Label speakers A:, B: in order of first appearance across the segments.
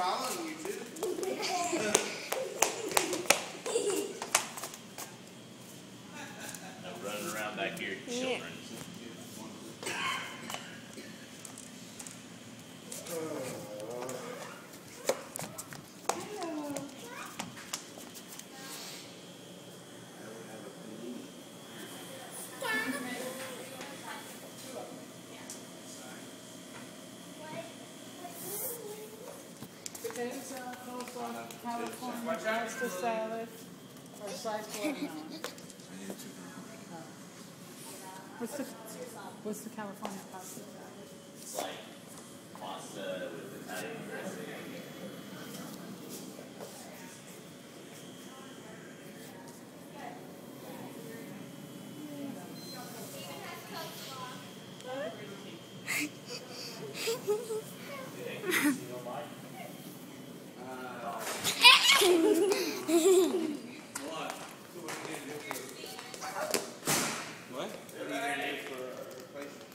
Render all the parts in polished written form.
A: following you too.
B: No running around back here, children.
C: Potatoes, coleslaw, California pasta salad, or sliced watermelon. What's the California pasta salad?
B: It's like pasta with Italian dressing.
A: What? What are you going to do for a replacement?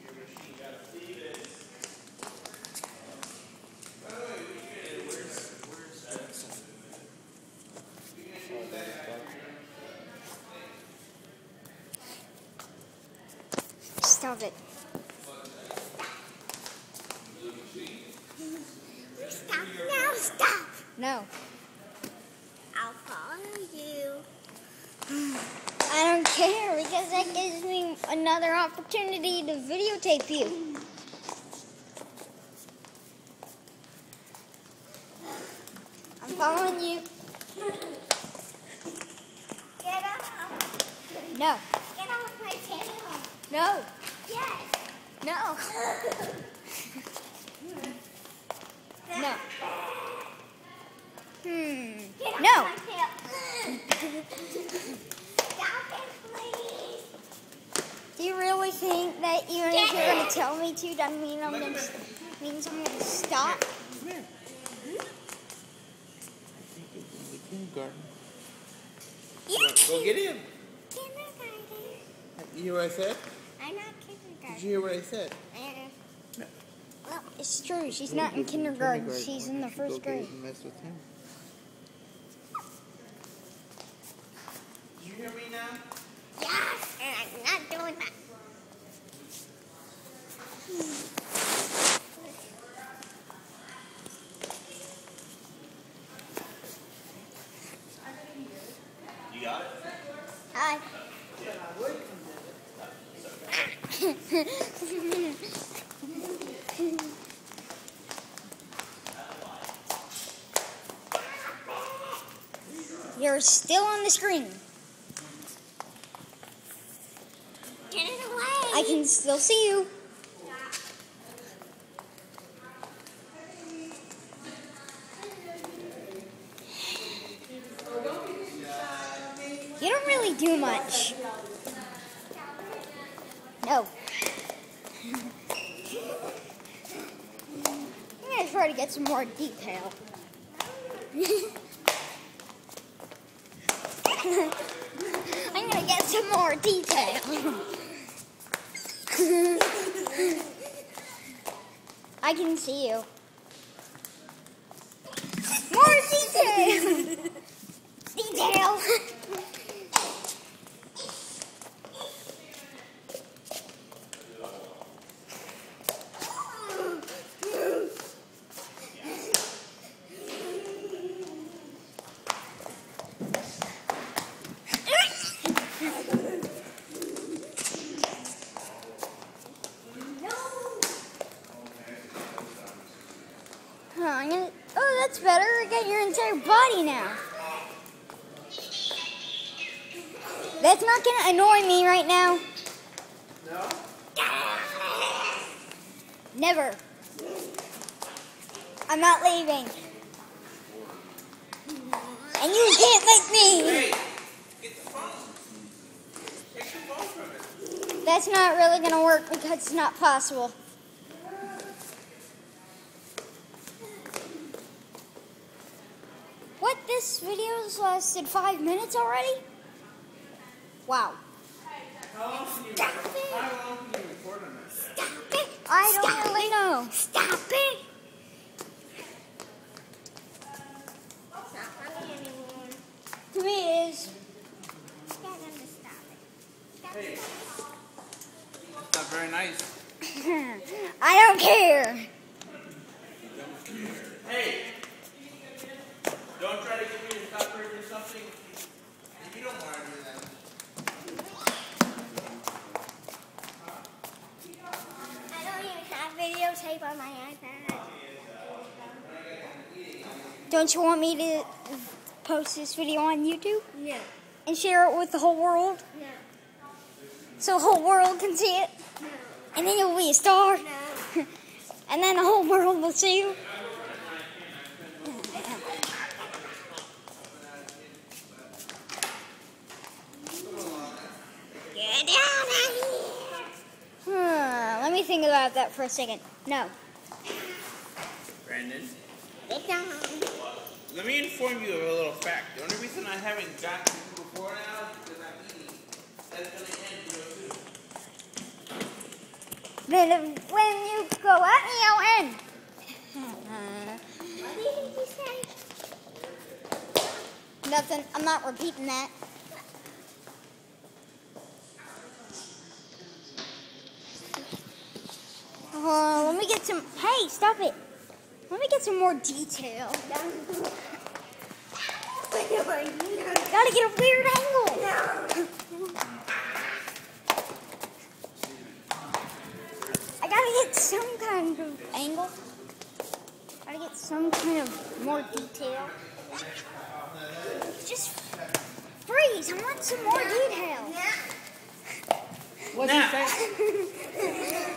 A: Your machine got to see this. By the way, where's
D: Stop it. Stop now, stop. No. I'll follow you. I don't care because that gives me another opportunity to videotape you. I'm following you. Get off. No. Get off my channel. No. Yes. No. No.
A: Get
D: No.
A: off my tail. Stop it, please.
D: Do you really think that even if you're going to tell me to, that means I'm going to stop?
A: Come here. Kindergarten. Go get him.
D: Kindergarten.
A: You hear what I said?
D: I'm not
A: Did
D: kindergarten.
A: you hear what I said? No.
D: Well, it's true. She's not in kindergarten. She's in the first grade.
A: Mess with him. Did you hear me now?
D: Yes, and I'm not doing that.
B: You got it?
D: Hi. You're still on the screen.
A: Get it away.
D: I can still see you. You don't really do much. No. I'm going to try to get some more detail. I'm going to get some more detail. I can see you. More detail! Detail! Oh, that's better. I got your entire body now. That's not going to annoy me right now.
A: No?
D: Never. I'm not leaving. And you can't make me.
A: Hey, get the phone. Take the phone from it.
D: That's not really going to work because it's not possible. What? This video's lasted 5 minutes already? Wow.
A: How long can you record on that?
D: Stop it. I don't really know. Stop it. I don't care.
A: Hey! Don't try to get me to stop or do something. If you don't want to do that.
D: I don't even have videotape on my iPad. Don't you want me to post this video on YouTube?
C: No.
D: And share it with the whole world?
C: No.
D: So the whole world can see it?
C: No.
D: And then you'll be a star?
C: No.
D: And then the whole world will see you? Get out of here! Let me think about that for a second. No.
A: Brandon,
D: Get down.
A: let me inform you of a little fact. The only reason I haven't gotten you before now is because I'm eating. That's going to end real soon.
D: Then when you go at me, I'll end. What do you think you say? Nothing. I'm not repeating that. Let me get some. Hey, stop it. Let me get some more detail. Gotta get a weird angle. I gotta get some kind of angle. Gotta get some kind of more detail. Just freeze. I want some more detail.
C: What'd you say?